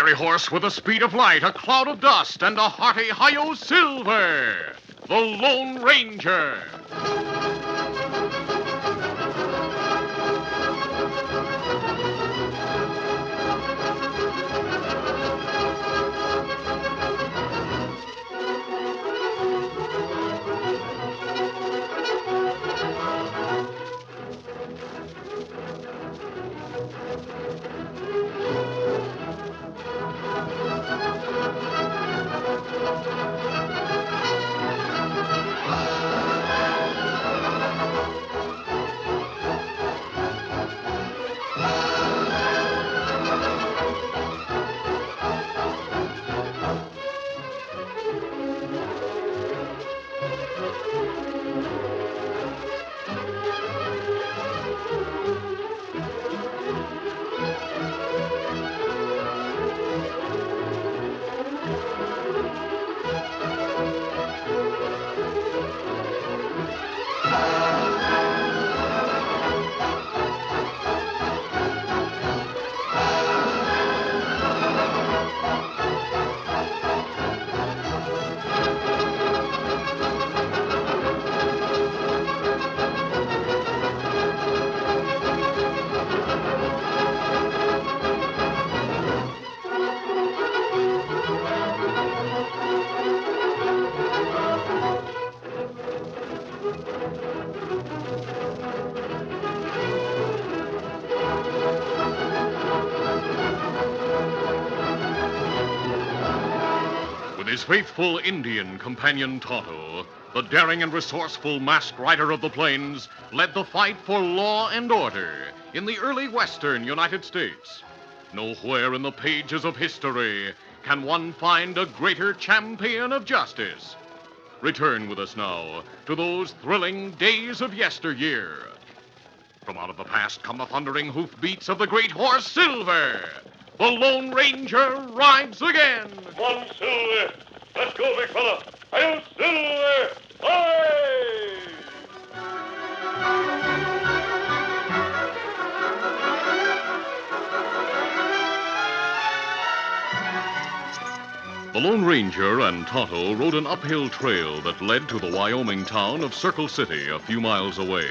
fiery horse with the speed of light, a cloud of dust, and a hearty hi-yo silver, the Lone Ranger. With his faithful Indian companion Tonto, the daring and resourceful masked rider of the plains led the fight for law and order in the early western United States. Nowhere in the pages of history can one find a greater champion of justice. Return with us now to those thrilling days of yesteryear. From out of the past come the thundering hoofbeats of the great horse Silver. The Lone Ranger rides again. Come on, Silver. Let's go, big fella. Hi-yo, Silver! Hi! The Lone Ranger and Tonto rode an uphill trail that led to the Wyoming town of Circle City a few miles away.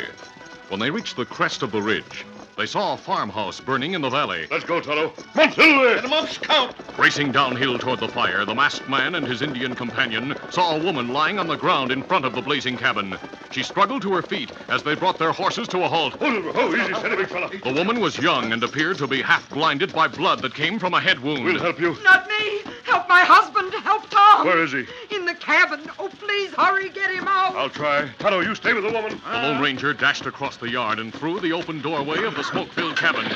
When they reached the crest of the ridge, they saw a farmhouse burning in the valley. Let's go, Tonto. Come on, Silver! Get 'em up, Scout! Racing downhill toward the fire, the masked man and his Indian companion saw a woman lying on the ground in front of the blazing cabin. She struggled to her feet as they brought their horses to a halt. Oh, easy, steady, big fella. The woman was young and appeared to be half blinded by blood that came from a head wound. We'll help you. Not me. Help my husband. Help Tom. Where is he? In the cabin. Oh, please hurry. Get him out. I'll try. Tonto, you stay with the woman. The Lone Ranger dashed across the yard and through the open doorway of the smoke-filled cabin.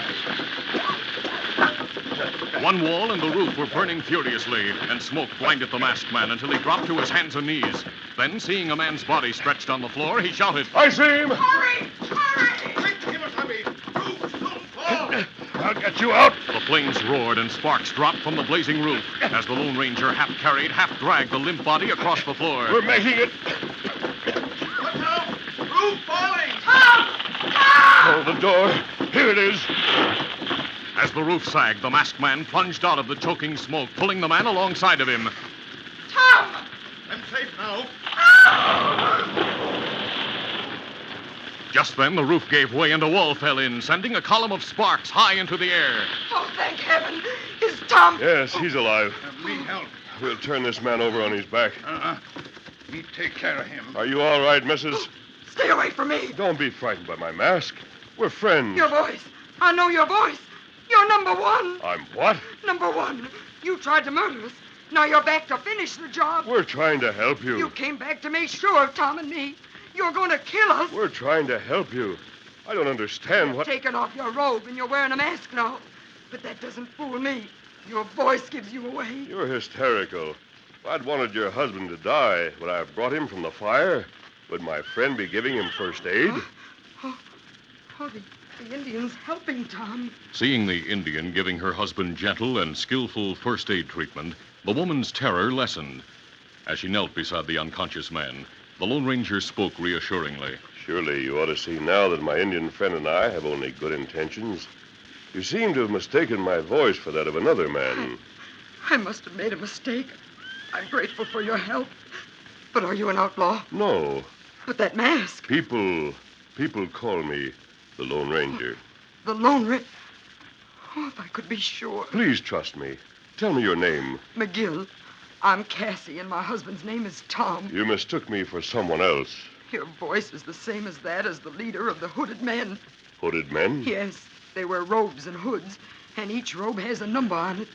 One wall and the roof were burning furiously, and smoke blinded the masked man until he dropped to his hands and knees. Then, seeing a man's body stretched on the floor, he shouted, I see him. Hurry. Hurry. Quick, give us a beat. Roof, don't fall. I'll get you out. The flames roared and sparks dropped from the blazing roof as the Lone Ranger half carried, half dragged the limp body across the floor. We're making it. Look out! Roof falling! Tom. Oh, the door. Here it is. As the roof sagged, the masked man plunged out of the choking smoke, pulling the man alongside of him. Tom. I'm safe now. Just then, the roof gave way and a wall fell in, sending a column of sparks high into the air. Oh, thank heaven. Is Tom... Yes, he's alive. Me help. We'll turn this man over on his back. Me take care of him. Are you all right, missus? Stay away from me. Don't be frightened by my mask. We're friends. Your voice. I know your voice. You're number one. I'm what? Number one. You tried to murder us. Now you're back to finish the job. We're trying to help you. You came back to make sure of Tom and me. You're going to kill us. We're trying to help you. I don't understand what... Taken off your robe and you're wearing a mask now. But that doesn't fool me. Your voice gives you away. You're hysterical. If I'd wanted your husband to die, would I have brought him from the fire? Would my friend be giving him first aid? Huh? Oh, the Indian's helping Tom. Seeing the Indian giving her husband gentle and skillful first aid treatment, the woman's terror lessened. As she knelt beside the unconscious man, the Lone Ranger spoke reassuringly. Surely you ought to see now that my Indian friend and I have only good intentions. You seem to have mistaken my voice for that of another man. I must have made a mistake. I'm grateful for your help. But are you an outlaw? No. But that mask. People call me the Lone Ranger. The Lone Ranger. Oh, if I could be sure. Please trust me. Tell me your name. McGill. I'm Cassie, and my husband's name is Tom. You mistook me for someone else. Your voice is the same as that as the leader of the hooded men. Hooded men? Yes, they wear robes and hoods, and each robe has a number on it.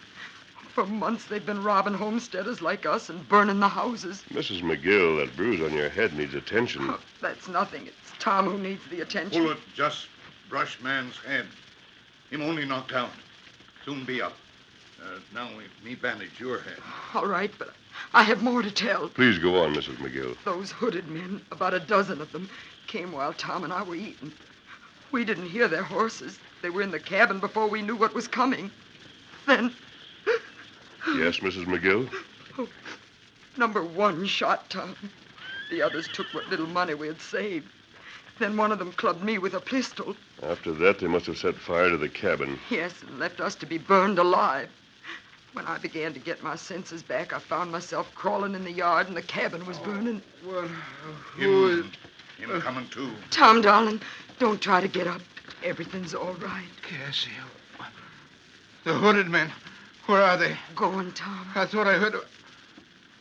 For months they've been robbing homesteaders like us and burning the houses. Mrs. McGill, that bruise on your head needs attention. Oh, that's nothing. It's Tom who needs the attention. Bullet just brush man's head. Him only knocked out. Soon be up. Now me bandage your head. All right, but I have more to tell. Please go on, Mrs. McGill. Those hooded men, about a dozen of them, came while Tom and I were eating. We didn't hear their horses. They were in the cabin before we knew what was coming. Then... Yes, Mrs. McGill? Number one shot Tom. The others took what little money we had saved. Then one of them clubbed me with a pistol. After that, they must have set fire to the cabin. Yes, and left us to be burned alive. When I began to get my senses back, I found myself crawling in the yard and the cabin was burning. What? Who is... Him coming too. Tom, darling, don't try to get up. Everything's all right. Cassie. The hooded men. Where are they? Go on, Tom. I thought I heard...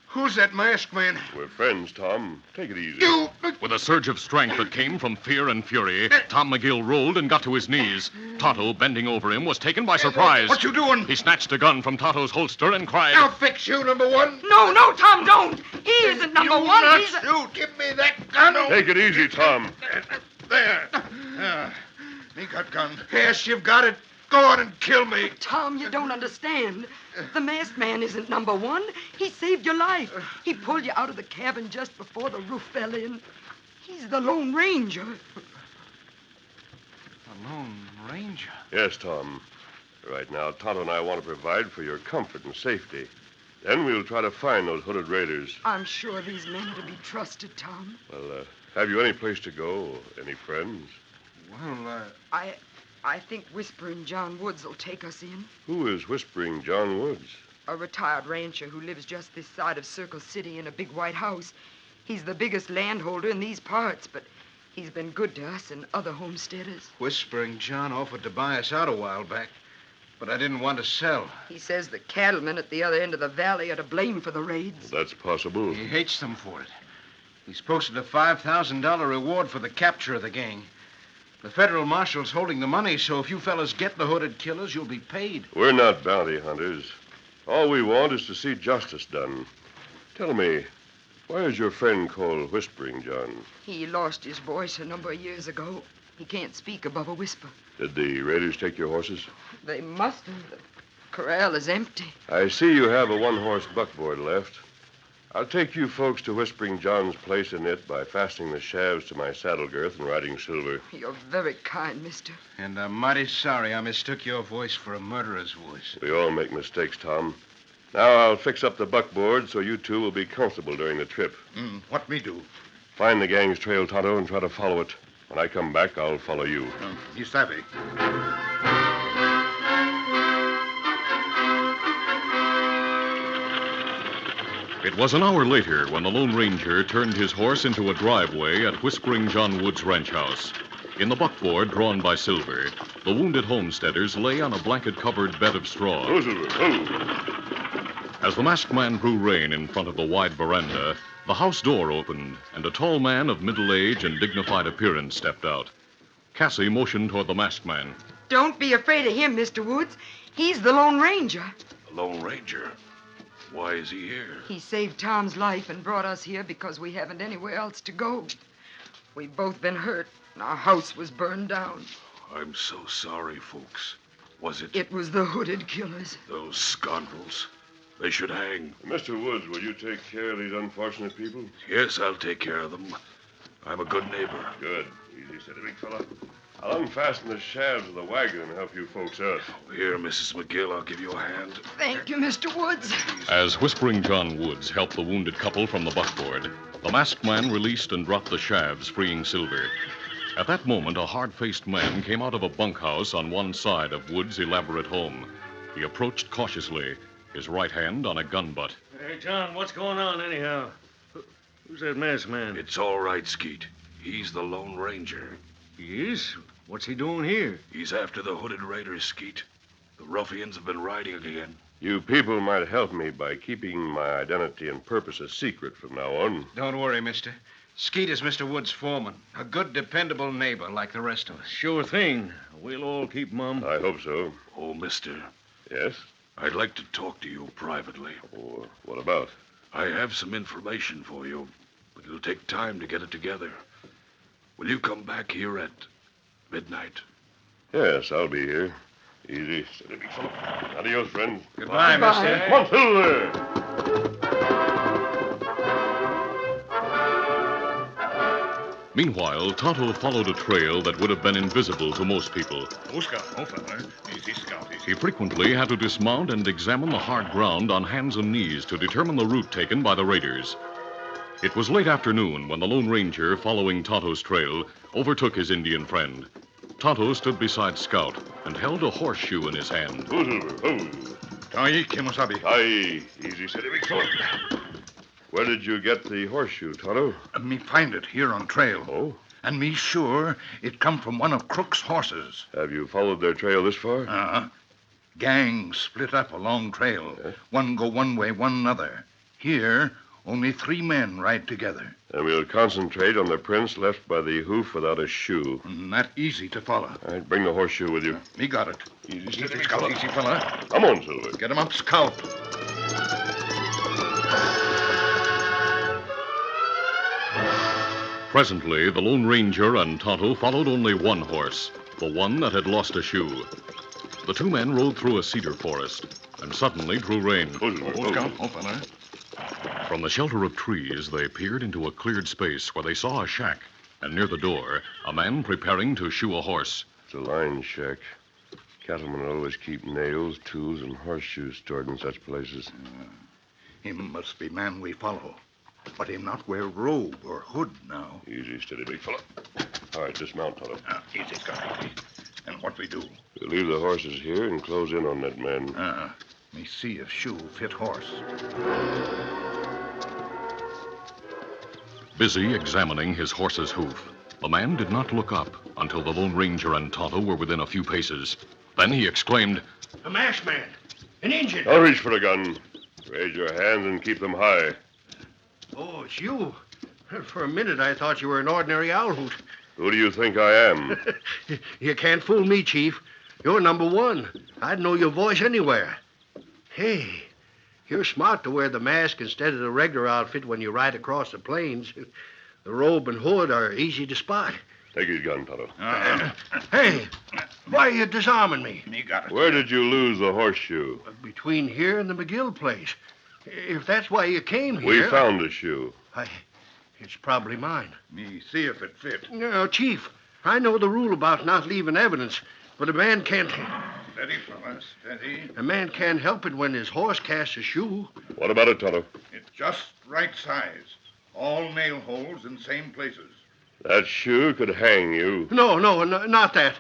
Who's that masked man? We're friends, Tom. Take it easy. You... With a surge of strength that came from fear and fury, Tom McGill rolled and got to his knees. Tonto, bending over him, was taken by surprise. What you doing? He snatched a gun from Tonto's holster and cried, I'll fix you, number one. No, Tom, don't. He isn't number You one. not He's shoot. Give me that gun. Take it easy, Tom. There. Me got gun. Yes, you've got it. Go on and kill me. Tom, you don't understand. The masked man isn't number one. He saved your life. He pulled you out of the cabin just before the roof fell in. He's the Lone Ranger. The Lone Ranger? Yes, Tom. Right now, Tonto and I want to provide for your comfort and safety. Then we'll try to find those hooded raiders. I'm sure these men are to be trusted, Tom. Well, have you any place to go? Any friends? Well, I think Whispering John Woods will take us in. Who is Whispering John Woods? A retired rancher who lives just this side of Circle City in a big white house. He's the biggest landholder in these parts, but he's been good to us and other homesteaders. Whispering John offered to buy us out a while back, but I didn't want to sell. He says the cattlemen at the other end of the valley are to blame for the raids. Well, that's possible. He hates them for it. He's posted a $5,000 reward for the capture of the gang. The federal marshal's holding the money, so if you fellas get the hooded killers, you'll be paid. We're not bounty hunters. All we want is to see justice done. Tell me, why is your friend called Whispering John? He lost his voice a number of years ago. He can't speak above a whisper. Did the raiders take your horses? They must have. The corral is empty. I see you have a one-horse buckboard left. I'll take you folks to Whispering John's place in it by fastening the shafts to my saddle girth and riding Silver. You're very kind, mister. And I'm mighty sorry I mistook your voice for a murderer's voice. We all make mistakes, Tom. Now I'll fix up the buckboard so you two will be comfortable during the trip. What me do? Find the gang's trail, Tonto, and try to follow it. When I come back, I'll follow you. You savvy. It was an hour later when the Lone Ranger turned his horse into a driveway at Whispering John Wood's ranch house. In the buckboard drawn by Silver, the wounded homesteaders lay on a blanket-covered bed of straw. Go, Silver. Go. As the masked man drew rein in front of the wide veranda, the house door opened, and a tall man of middle age and dignified appearance stepped out. Cassie motioned toward the masked man. Don't be afraid of him, Mr. Woods. He's the Lone Ranger. Lone Ranger? Why is he here? He saved Tom's life and brought us here because we haven't anywhere else to go. We've both been hurt, and our house was burned down. I'm so sorry, folks. Was it It was the hooded killers. those scoundrels? They should hang. Mr. Woods, will you take care of these unfortunate people? Yes, I'll take care of them. I'm a good neighbor. Good. Easy, steady, big fella. I'll unfasten the shafts of the wagon and help you folks out. Here, Mrs. McGill, I'll give you a hand. Thank you, Mr. Woods. As Whispering John Woods helped the wounded couple from the buckboard, the masked man released and dropped the shafts, freeing Silver. At that moment, a hard-faced man came out of a bunkhouse on one side of Woods' elaborate home. He approached cautiously, his right hand on a gun butt. Hey, John, what's going on anyhow? Who's that masked man? It's all right, Skeet. He's the Lone Ranger. He is? What's he doing here? He's after the hooded raiders, Skeet. The ruffians have been riding again. You people might help me by keeping my identity and purpose a secret from now on. Don't worry, mister. Skeet is Mr. Wood's foreman. A good, dependable neighbor like the rest of us. Sure thing. We'll all keep mum. I hope so. Oh, mister, Yes? I'd like to talk to you privately. Oh, what about? I have some information for you, but it'll take time to get it together. Will you come back here at midnight? Yes, I'll be here. Easy. Steady, big fella. Adios, friends. Goodbye, mister. Come on, Silver! Meanwhile, Tonto followed a trail that would have been invisible to most people. He frequently had to dismount and examine the hard ground on hands and knees to determine the route taken by the raiders. It was late afternoon when the Lone Ranger, following Tonto's trail, overtook his Indian friend. Tonto stood beside Scout and held a horseshoe in his hand. Oh, Silver. Oh. Aye. Easy, steady, big fella. Where did you get the horseshoe, Tonto? Me find it here on trail. Oh? And me sure it come from one of Crook's horses. Have you followed their trail this far? Uh-huh. Gang split up a long trail. Yeah. One go one way, one another. Here, only 3 men ride together. And we'll concentrate on the prints left by the hoof without a shoe. Not easy to follow. All right, bring the horseshoe with you. Me got it. Easy, Easy, steady, big Scout, fella. easy, fella. Come on, Silver. Get him up, Scout. Presently, the Lone Ranger and Tonto followed only one horse, the one that had lost a shoe. The 2 men rode through a cedar forest and suddenly drew rein. Oh, Silver. Oh, Scout. Oh, fella. From the shelter of trees, they peered into a cleared space where they saw a shack, and near the door, a man preparing to shoe a horse. It's a line shack. Cattlemen always keep nails, tools, and horseshoes stored in such places. Him must be man we follow. But him not wear robe or hood now. Easy, steady, big fella. All right, dismount, Tonto. Easy, Scout, easy. And what we do? We'll leave the horses here and close in on that man. Me see if shoe fit horse. Busy examining his horse's hoof, the man did not look up until the Lone Ranger and Tonto were within a few paces. Then he exclaimed, A masked man. An Indian. Don't reach for a gun. Raise your hands and keep them high. Oh, it's you. For a minute, I thought you were an ordinary owl hoot. Who do you think I am? You can't fool me, Chief. You're number 1. I'd know your voice anywhere. Hey, you're smart to wear the mask instead of the regular outfit when you ride across the plains. The robe and hood are easy to spot. Take his gun, Tonto. Hey, why are you disarming me? Me got it. Where did you lose the horseshoe? Between here and the McGill place. If that's why you came here... We found the shoe. It's probably mine. Me see if it fit. No, Chief, I know the rule about not leaving evidence, but a man can't... Steady, fella, steady. A man can't help it when his horse casts a shoe. What about it, Tonto? It's just right size. All nail holes in same places. That shoe could hang you. No, not that.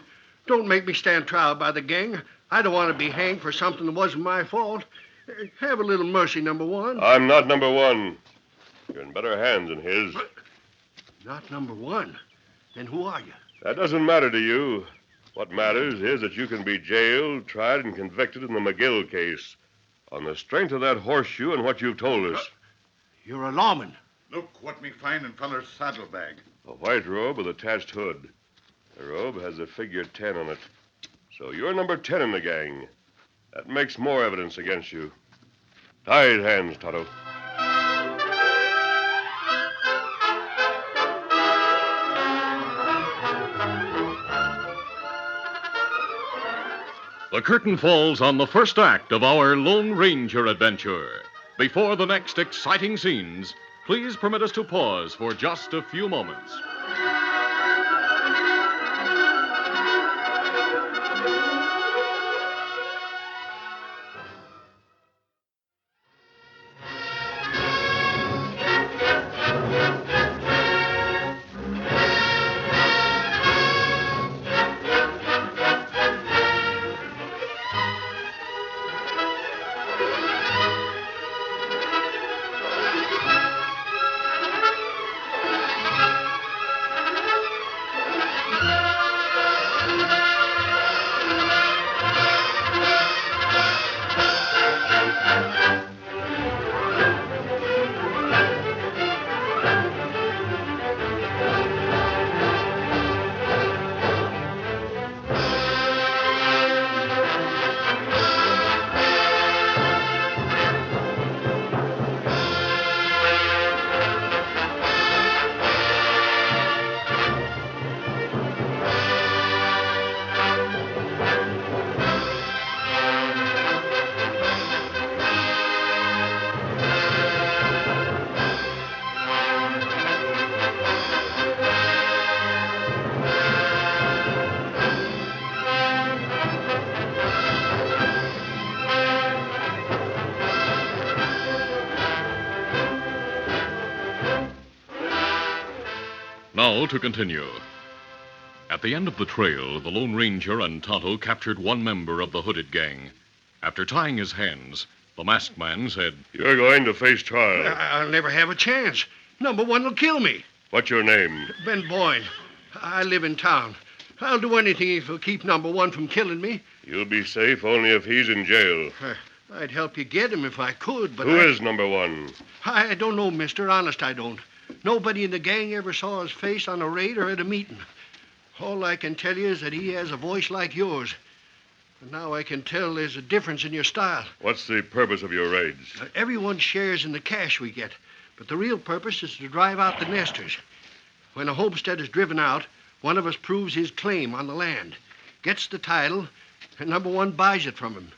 Don't make me stand trial by the gang. I don't want to be hanged for something that wasn't my fault. Have a little mercy, number 1. I'm not number 1. You're in better hands than his. Not number 1? Then who are you? That doesn't matter to you. What matters is that you can be jailed, tried, and convicted in the McGill case on the strength of that horseshoe and what you've told us. You're a lawman. Look what me find in feller's saddlebag. A white robe with attached hood. The robe has the figure 10 on it. So you're number 10 in the gang. That makes more evidence against you. Tie his hands, Tonto. The curtain falls on the first act of our Lone Ranger adventure. Before the next exciting scenes, please permit us to pause for just a few moments. Now to continue. At the end of the trail, the Lone Ranger and Tonto captured one member of the hooded gang. After tying his hands, the masked man said, You're going to face trial. I'll never have a chance. Number one will kill me. What's your name? Ben Boyne. I live in town. I'll do anything if you'll keep number one from killing me. You'll be safe only if he's in jail. I'd help you get him if I could, but Who is number one? I don't know, mister. Honest, I don't. Nobody in the gang ever saw his face on a raid or at a meeting. All I can tell you is that he has a voice like yours. And now I can tell there's a difference in your style. What's the purpose of your raids? Everyone shares in the cash we get, but the real purpose is to drive out the nesters. When a homestead is driven out, one of us proves his claim on the land, gets the title, and number one buys it from him.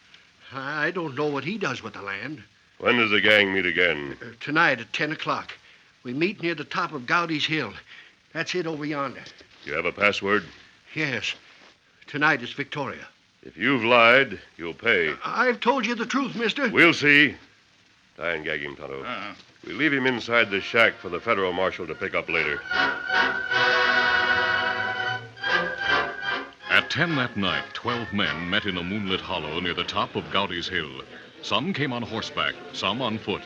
I don't know what he does with the land. When does the gang meet again? Tonight at 10 o'clock. We meet near the top of Gowdy's Hill. That's it over yonder. You have a password? Yes. Tonight is Victoria. If you've lied, you'll pay. I've told you the truth, mister. We'll see. Tie and gag him, Tonto. We leave him inside the shack for the federal marshal to pick up later. At 10 that night, 12 men met in a moonlit hollow near the top of Gowdy's Hill. Some came on horseback, some on foot,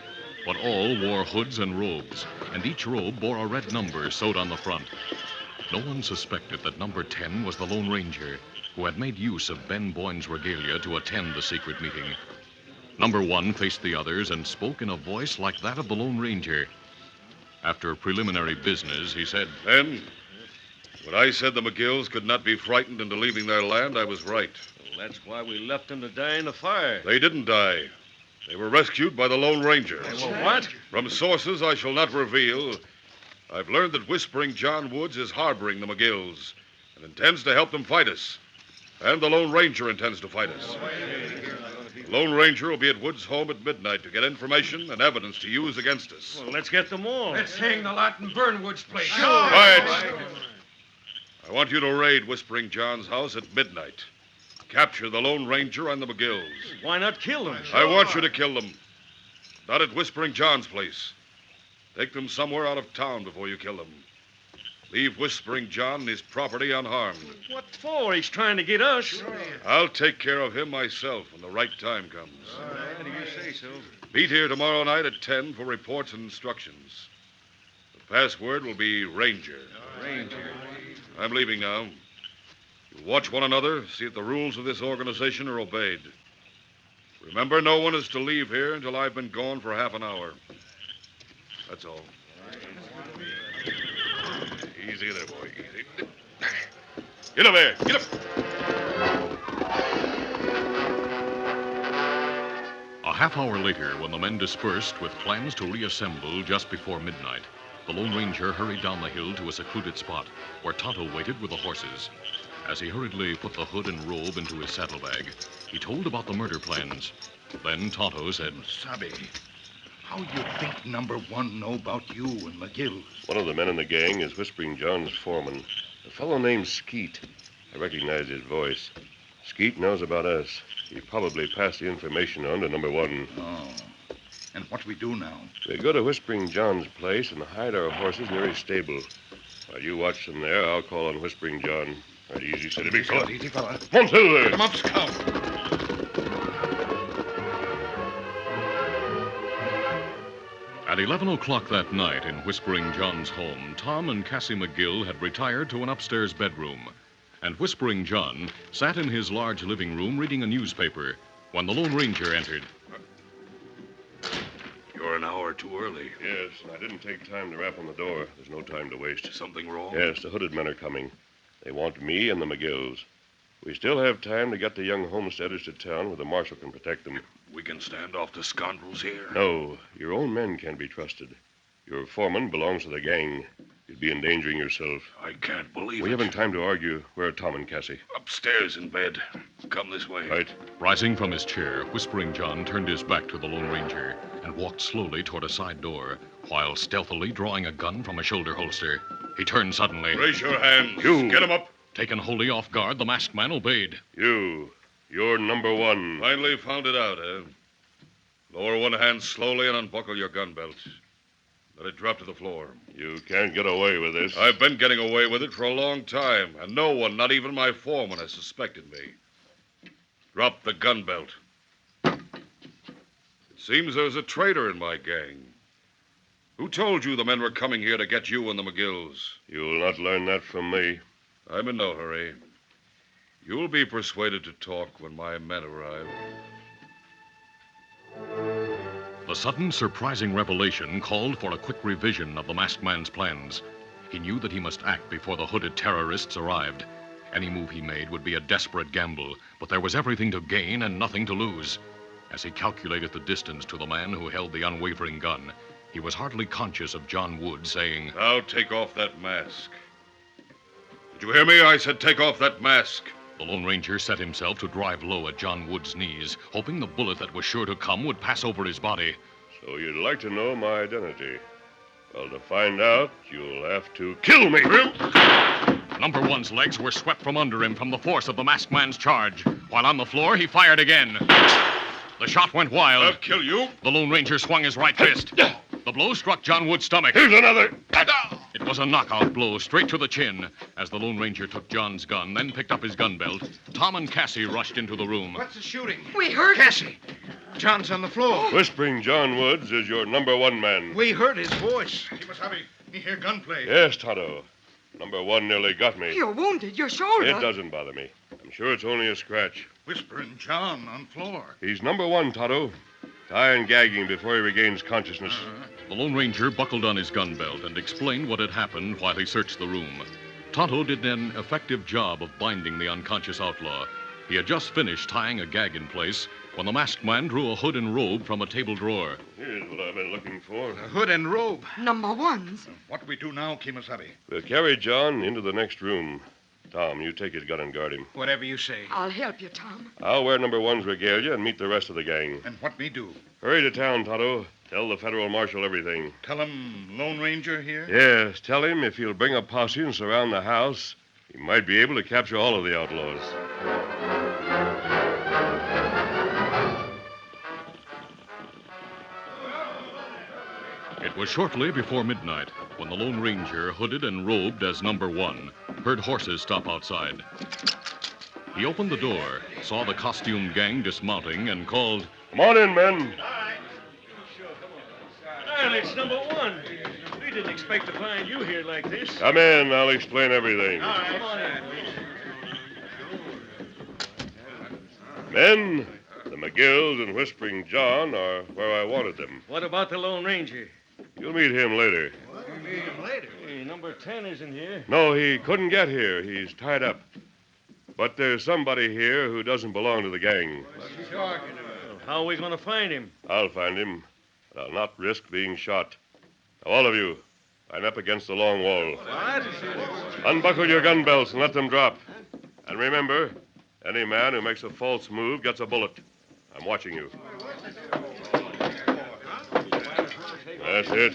but all wore hoods and robes, and each robe bore a red number sewed on the front. No one suspected that number 10 was the Lone Ranger, who had made use of Ben Boyne's regalia to attend the secret meeting. Number 1 faced the others and spoke in a voice like that of the Lone Ranger. After preliminary business, he said, Ben, when I said the McGills could not be frightened into leaving their land, I was right. Well, that's why we left them to die in the fire. They didn't die. They were rescued by the Lone Ranger. Well, what? From sources I shall not reveal, I've learned that Whispering John Woods is harboring the McGills and intends to help them fight us. And the Lone Ranger intends to fight us. The Lone Ranger will be at Woods' home at midnight to get information and evidence to use against us. Well, let's get them all. Let's hang the lot and burn Wood's place. Sure. Quiet! I want you to raid Whispering John's house at midnight. Capture the Lone Ranger and the McGills. Why not kill them? I want you to kill them. Not at Whispering John's place. Take them somewhere out of town before you kill them. Leave Whispering John and his property unharmed. What for? He's trying to get us. I'll take care of him myself when the right time comes. All right, you say so. Meet here tomorrow night at 10 for reports and instructions. The password will be Ranger. Ranger. I'm leaving now. You watch one another, see if the rules of this organization are obeyed. Remember, no one is to leave here until I've been gone for half an hour. That's all. Easy there, boy. Easy. Get up there. Get up. A half hour later, when the men dispersed with plans to reassemble just before midnight, the Lone Ranger hurried down the hill to a secluded spot where Tonto waited with the horses. As he hurriedly put the hood and robe into his saddlebag, he told about the murder plans. Then Tonto said, Sabe, how you think number one know about you and McGill? One of the men in the gang is Whispering John's foreman, a fellow named Skeet. I recognize his voice. Skeet knows about us. He probably passed the information on to number one. Oh. And what we do now? We go to Whispering John's place and hide our horses near his stable. While you watch them there, I'll call on Whispering John. Right easy, steady, big fella. Easy, fella. One, two there. Come up, Scout. At 11 o'clock that night in Whispering John's home, Tom and Cassie McGill had retired to an upstairs bedroom. And Whispering John sat in his large living room reading a newspaper when the Lone Ranger entered. You're an hour too early. Yes, and I didn't take time to rap on the door. There's no time to waste. Something wrong? Yes, the hooded men are coming. They want me and the McGills. We still have time to get the young homesteaders to town where the marshal can protect them. We can stand off the scoundrels here? No, your own men can be trusted. Your foreman belongs to the gang. You'd be endangering yourself. I can't believe We it. haven't time to argue. Where are Tom and Cassie? Upstairs in bed. Come this way. Right. Rising from his chair, Whispering John turned his back to the Lone Ranger and walked slowly toward a side door, while stealthily drawing a gun from a shoulder holster. He turned suddenly. Raise your hands. You. Get him up. Taken wholly off guard, the masked man obeyed. You're number one. Finally found it out, eh? Lower one hand slowly and unbuckle your gun belt. Let it drop to the floor. You can't get away with this. I've been getting away with it for a long time, and no one, not even my foreman, has suspected me. Drop the gun belt. It seems there's a traitor in my gang. Who told you the men were coming here to get you and the McGills? You'll not learn that from me. I'm in no hurry. You'll be persuaded to talk when my men arrive. The sudden, surprising revelation called for a quick revision of the masked man's plans. He knew that he must act before the hooded terrorists arrived. Any move he made would be a desperate gamble, but there was everything to gain and nothing to lose. As he calculated the distance to the man who held the unwavering gun, he was hardly conscious of John Wood saying, Now take off that mask. Did you hear me? I said take off that mask. The Lone Ranger set himself to drive low at John Wood's knees, hoping the bullet that was sure to come would pass over his body. So you'd like to know my identity. Well, to find out, you'll have to kill me. Number One's legs were swept from under him from the force of the masked man's charge. While on the floor, he fired again. The shot went wild. I'll kill you. The Lone Ranger swung his right fist. The blow struck John Wood's stomach. Here's another. It was a knockout blow straight to the chin. As the Lone Ranger took John's gun, then picked up his gun belt, Tom and Cassie rushed into the room. What's the shooting? We heard Cassie. John's on the floor. Whispering John Woods is your number one man. We heard his voice. Me hear gunplay. Yes, Tonto. Number one nearly got me. You're wounded. Your shoulder. It doesn't bother me. I'm sure it's only a scratch. Whispering John on floor. He's number one, Tonto. Tie and gag him before he regains consciousness. The Lone Ranger buckled on his gun belt and explained what had happened while he searched the room. Tonto did an effective job of binding the unconscious outlaw. He had just finished tying a gag in place when the masked man drew a hood and robe from a table drawer. Here's what I've been looking for. A hood and robe. Number One's. What we do now, Kimasabi? We'll carry John into the next room. Tom, you take his gun and guard him. Whatever you say. I'll help you, Tom. I'll wear number one's regalia and meet the rest of the gang. And what me do? Hurry to town, Tonto. Tell the federal marshal everything. Tell him Lone Ranger here? Yes, tell him if he'll bring a posse and surround the house, he might be able to capture all of the outlaws. It was shortly before midnight when the Lone Ranger, hooded and robed as number one, heard horses stop outside. He opened the door, saw the costumed gang dismounting, and called, Come on in, men. Well, it's number one. We didn't expect to find you here like this. Come in. I'll explain everything. Come on in. Men, the McGills and Whispering John are where I wanted them. What about the Lone Ranger? You'll meet him later. Hey, number 10 isn't here. No, he couldn't get here. He's tied up. But there's somebody here who doesn't belong to the gang. Well, how are we going to find him? I'll find him, but I'll not risk being shot. Now, all of you, line up against the long wall. What? Unbuckle your gun belts and let them drop. And remember, any man who makes a false move gets a bullet. I'm watching you. That's it.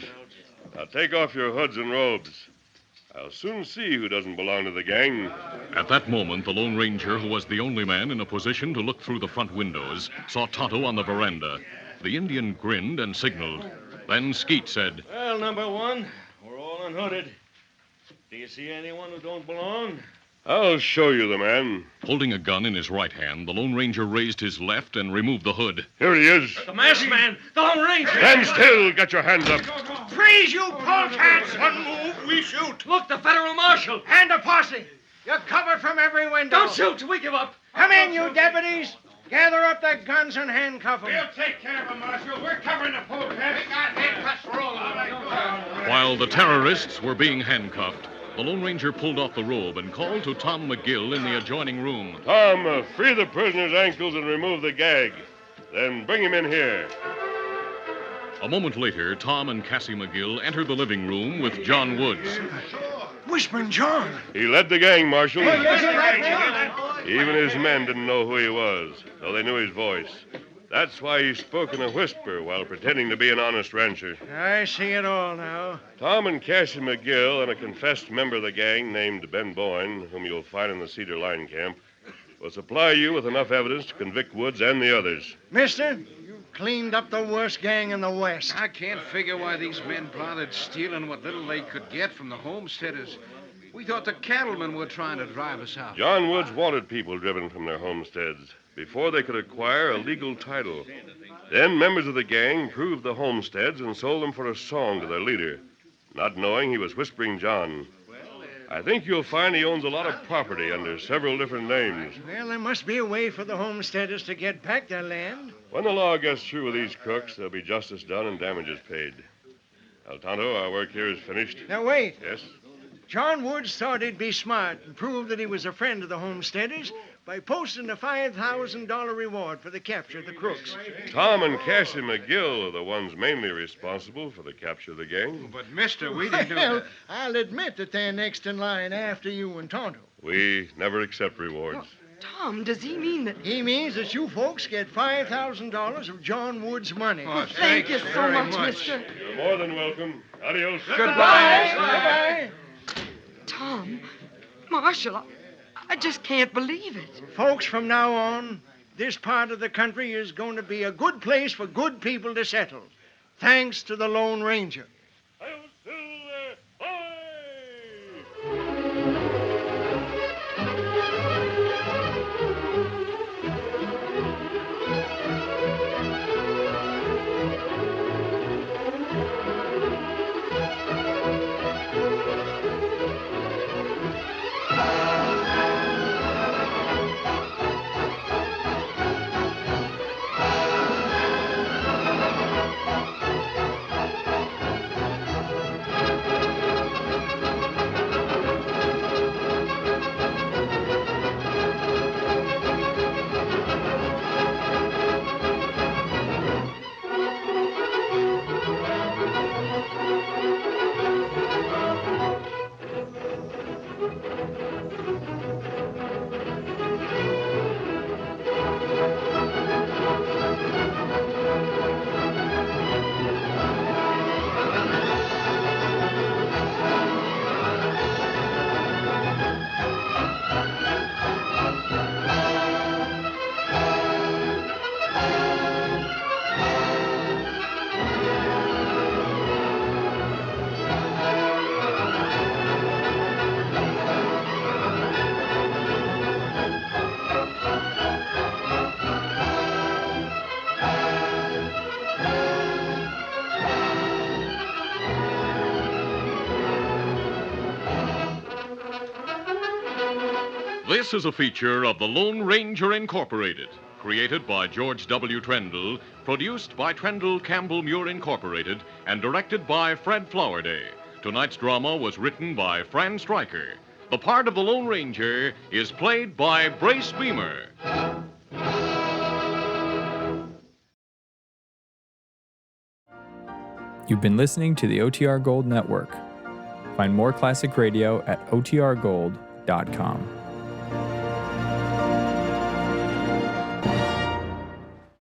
Now take off your hoods and robes. I'll soon see who doesn't belong to the gang. At that moment, the Lone Ranger, who was the only man in a position to look through the front windows, saw Tonto on the veranda. The Indian grinned and signaled. Then Skeet said, Well, number one, we're all unhooded. Do you see anyone who don't belong? I'll show you the man. Holding a gun in his right hand, the Lone Ranger raised his left and removed the hood. Here he is. The masked man! The Lone Ranger! Stand still. Get your hands up. Freeze, you polecats! One move, we shoot. Look, the federal marshal! And a posse. You're covered from every window. Don't shoot till we give up. Come in, you deputies. Gather up the guns and handcuff them. take care of him, Marshal. We're covering the polecats. We got handcuffs rolling. While the terrorists were being handcuffed, the Lone Ranger pulled off the robe and called to Tom McGill in the adjoining room. Tom, free the prisoner's ankles and remove the gag. Then bring him in here. A moment later, Tom and Cassie McGill entered the living room with John Woods. Whispering John. He led the gang, Marshal. Even his men didn't know who he was, though they knew his voice. That's why he spoke in a whisper while pretending to be an honest rancher. I see it all now. Tom and Cassie McGill and a confessed member of the gang named Ben Boyne, whom you'll find in the Cedar Line camp, will supply you with enough evidence to convict Woods and the others. Mister, you cleaned up the worst gang in the West. I can't figure why these men bothered stealing what little they could get from the homesteaders. We thought the cattlemen were trying to drive us out. John Woods wanted people driven from their homesteads before they could acquire a legal title. Then members of the gang proved the homesteads and sold them for a song to their leader, not knowing he was Whispering John. I think you'll find he owns a lot of property under several different names. Well, there must be a way for the homesteaders to get back their land. When the law gets through with these crooks, there'll be justice done and damages paid. Well, Tonto, our work here is finished. Now, wait. Yes? John Woods thought he'd be smart and prove that he was a friend of the homesteaders by posting a $5,000 reward for the capture of the crooks. Tom and Cassie McGill are the ones mainly responsible for the capture of the gang. But, mister, we didn't do Well, that. I'll admit that they're next in line after you and Tonto. We never accept rewards. Tom, does he mean that... He means that you folks get $5,000 of John Woods' money. Oh, Thank you so very much, mister. You're more than welcome. Adios. Goodbye. Goodbye. Tom, Marshal, I just can't believe it. Folks, from now on, this part of the country is going to be a good place for good people to settle. Thanks to the Lone Ranger. This is a feature of the Lone Ranger Incorporated, created by George W. Trendle, produced by Trendle Campbell Muir Incorporated, and directed by Fred Flowerday. Tonight's drama was written by Fran Stryker. The part of the Lone Ranger is played by Brace Beamer. You've been listening to the OTR Gold Network. Find more classic radio at otrgold.com.